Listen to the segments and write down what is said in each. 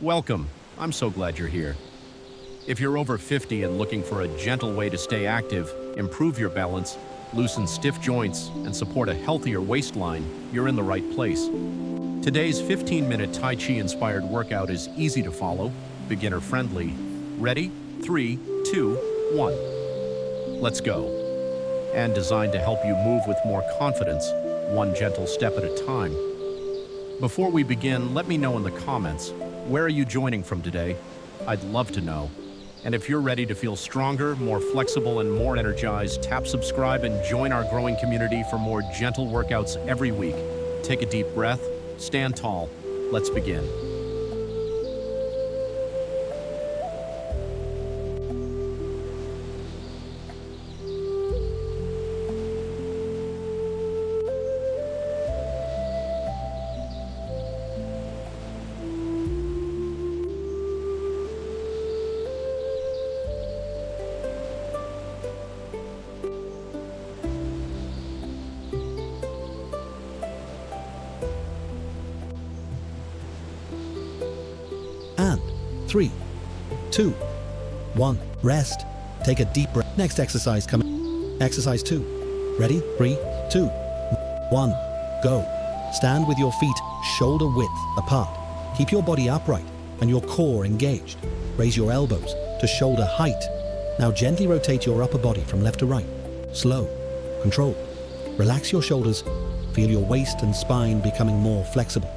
Welcome. I'm so glad you're here. If you're over 50 and looking for a gentle way to stay active, improve your balance, loosen stiff joints, and support a healthier waistline, you're in the right place. Today's 15-minute Tai Chi inspired workout is easy to follow, beginner-friendly. Ready? 3, 2, 1. Let's go. And designed to help you move with more confidence, one gentle step at a time. Before we begin, let me know in the comments, where are you joining from today? I'd love to know. And if you're ready to feel stronger, more flexible, and more energized, tap subscribe and join our growing community for more gentle workouts every week. Take a deep breath, stand tall. Let's begin. And 3, 2, 1, rest. Take a deep breath. Next exercise coming. Exercise 2. Ready? 3, 2, 1, go. Stand with your feet shoulder width apart. Keep your body upright and your core engaged. Raise your elbows to shoulder height. Now gently rotate your upper body from left to right. Slow, controlled. Relax your shoulders. Feel your waist and spine becoming more flexible.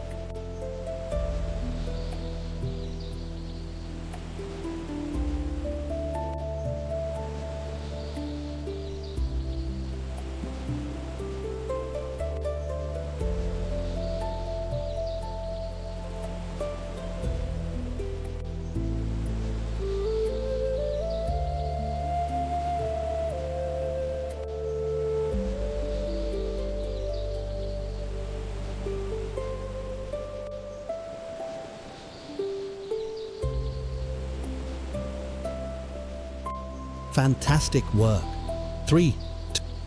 Fantastic work. 3,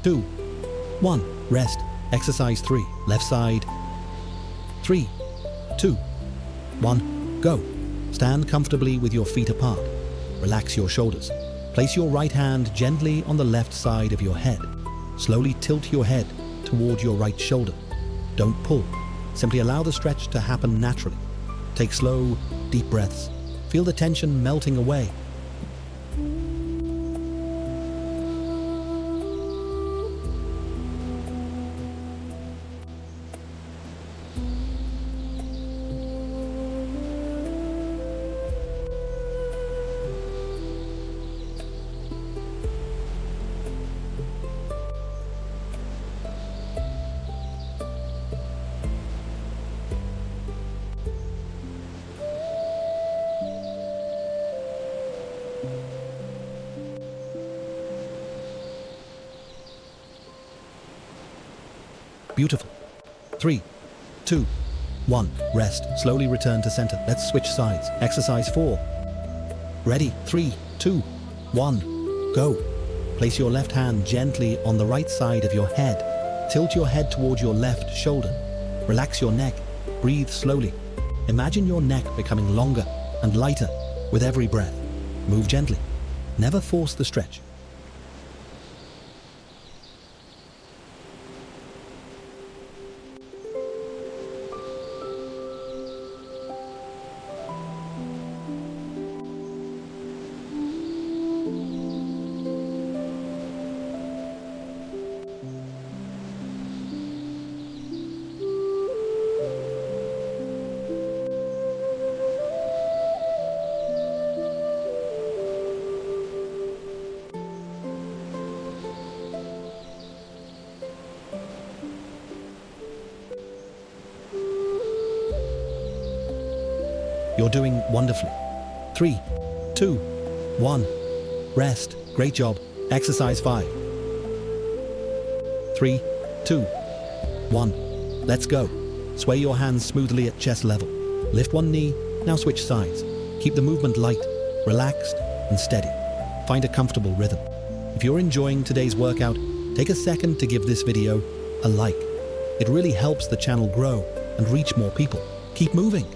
2, 1, rest. Exercise 3, left side. 3, 2, 1, go. Stand comfortably with your feet apart. Relax your shoulders. Place your right hand gently on the left side of your head. Slowly tilt your head toward your right shoulder. Don't pull. Simply allow the stretch to happen naturally. Take slow, deep breaths. Feel the tension melting away. Beautiful. 3, 2, 1, rest. Slowly return to center. Let's switch sides. Exercise 4. Ready? 3, 2, 1, go. Place your left hand gently on the right side of your head. Tilt your head toward your left shoulder. Relax your neck. Breathe slowly. Imagine your neck becoming longer and lighter with every breath. Move gently. Never force the stretch. You're doing wonderfully. 3, 2, 1, rest. Great job. Exercise 5. 3, 2, 1, let's go. Sway your hands smoothly at chest level. Lift one knee, now switch sides. Keep the movement light, relaxed, and steady. Find a comfortable rhythm. If you're enjoying today's workout, take a second to give this video a like. It really helps the channel grow and reach more people. Keep moving.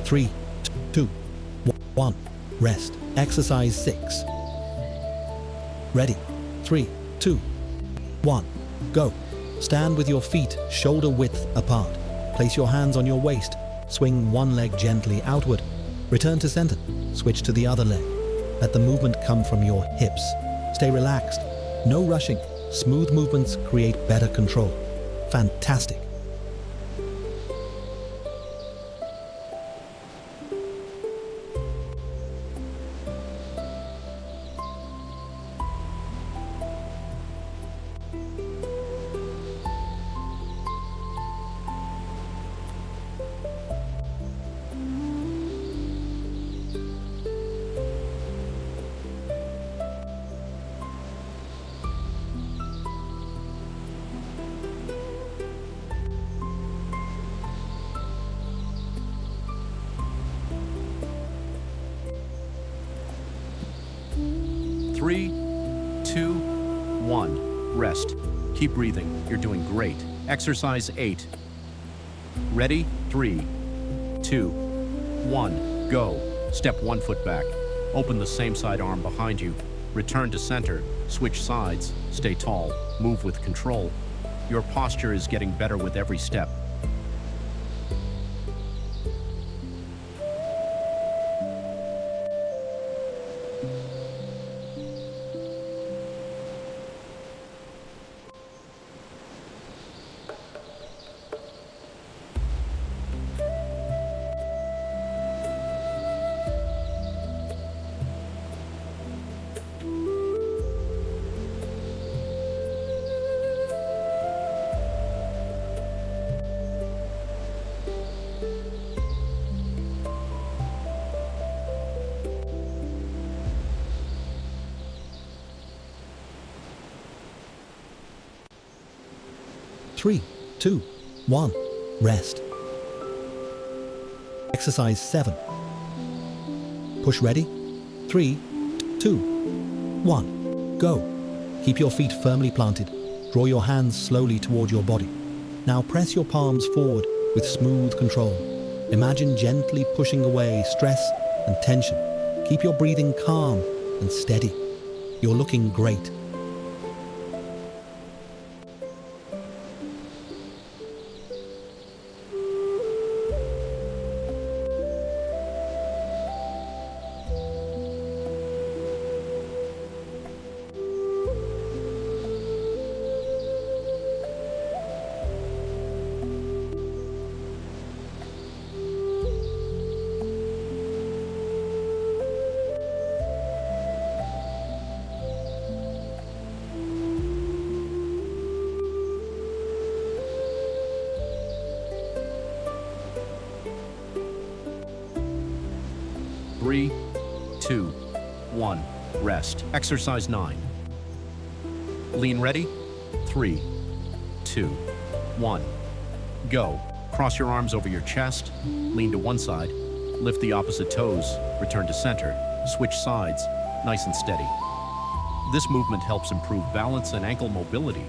3, 2, 1. Rest. Exercise 6. Ready. 3, 2, 1. Go. Stand with your feet shoulder width apart. Place your hands on your waist. Swing one leg gently outward. Return to center. Switch to the other leg. Let the movement come from your hips. Stay relaxed. No rushing. Smooth movements create better control. Fantastic. Three, 2, 1. Rest. Keep breathing. You're doing great. Exercise 8. Ready? 3, 2, 1. Go. Step 1 foot back. Open the same side arm behind you. Return to center. Switch sides. Stay tall. Move with control. Your posture is getting better with every step. Three, 2, 1. Rest. Exercise 7. Push ready. 3, 2, 1. Go. Keep your feet firmly planted. Draw your hands slowly toward your body. Now press your palms forward with smooth control. Imagine gently pushing away stress and tension. Keep your breathing calm and steady. You're looking great. Three, 2, 1. Rest. Exercise 9. Lean ready. 3, 2, 1. Go. Cross your arms over your chest. Lean to one side. Lift the opposite toes. Return to center. Switch sides. Nice and steady. This movement helps improve balance and ankle mobility.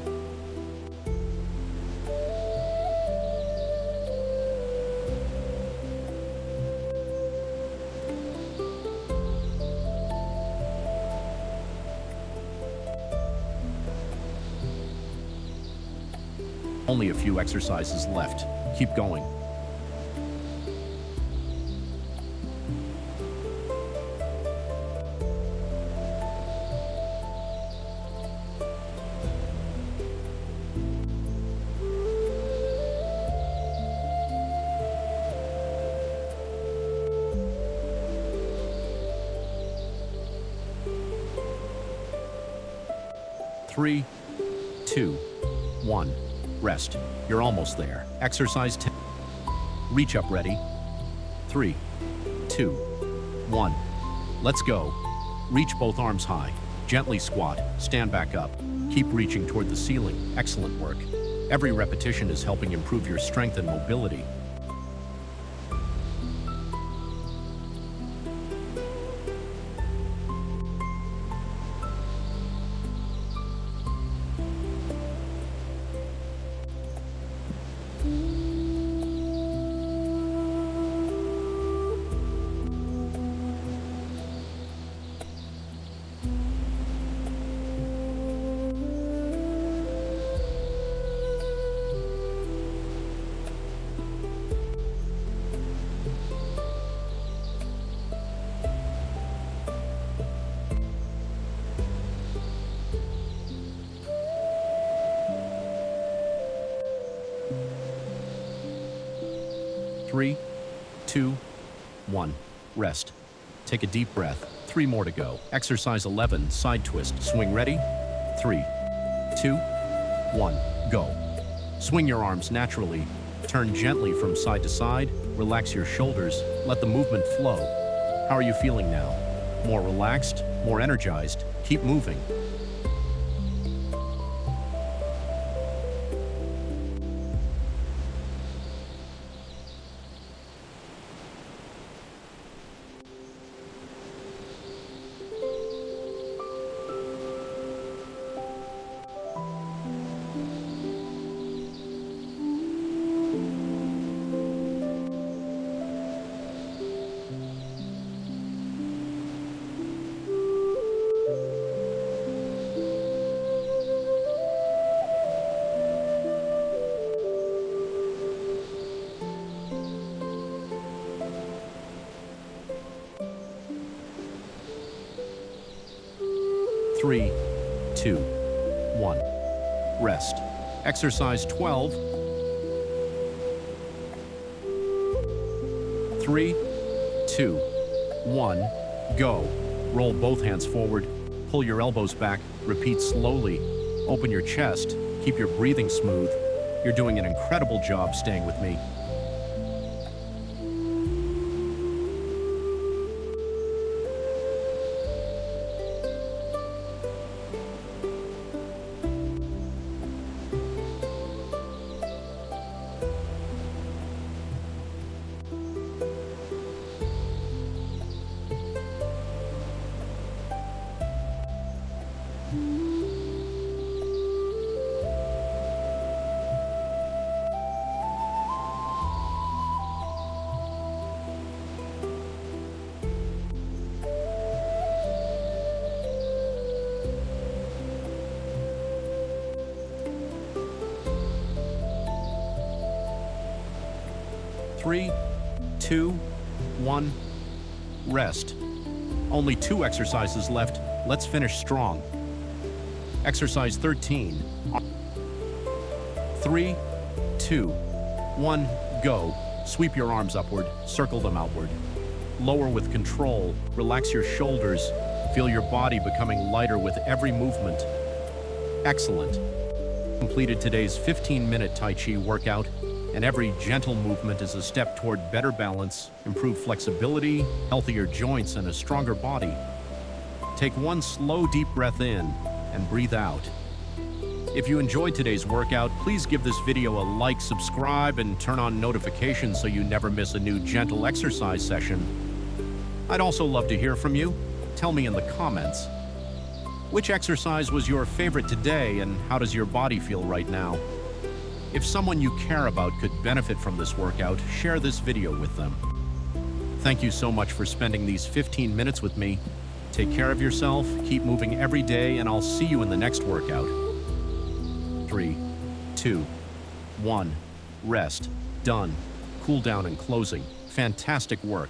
Only a few exercises left. Keep going. Three, 2, 1. Rest. You're almost there. Exercise 10. Reach up ready. 3, 2, 1. Let's go. Reach both arms high. Gently squat. Stand back up. Keep reaching toward the ceiling. Excellent work. Every repetition is helping improve your strength and mobility. 3, 2, 1. Rest. Take a deep breath. 3 more to go. Exercise 11, side twist. Swing ready? 3, 2, 1. Go. Swing your arms naturally. Turn gently from side to side. Relax your shoulders. Let the movement flow. How are you feeling now? More relaxed? More energized? Keep moving. Three, 2, 1. Rest. Exercise 12. 3, 2, 1. Go. Roll both hands forward. Pull your elbows back. Repeat slowly. Open your chest. Keep your breathing smooth. You're doing an incredible job staying with me. Three, 2, 1. Rest. Only 2 exercises left. Let's finish strong. Exercise 13. 3, 2, 1. Go. Sweep your arms upward. Circle them outward. Lower with control. Relax your shoulders. Feel your body becoming lighter with every movement. Excellent. Completed today's 15-minute Tai Chi workout, and every gentle movement is a step toward better balance, improved flexibility, healthier joints, and a stronger body. Take one slow, deep breath in and breathe out. If you enjoyed today's workout, please give this video a like, subscribe, and turn on notifications so you never miss a new gentle exercise session. I'd also love to hear from you. Tell me in the comments. Which exercise was your favorite today, and how does your body feel right now? If someone you care about could benefit from this workout, share this video with them. Thank you so much for spending these 15 minutes with me. Take care of yourself, keep moving every day, and I'll see you in the next workout. 3, 2, 1. Rest. Done. Cool down and closing. Fantastic work.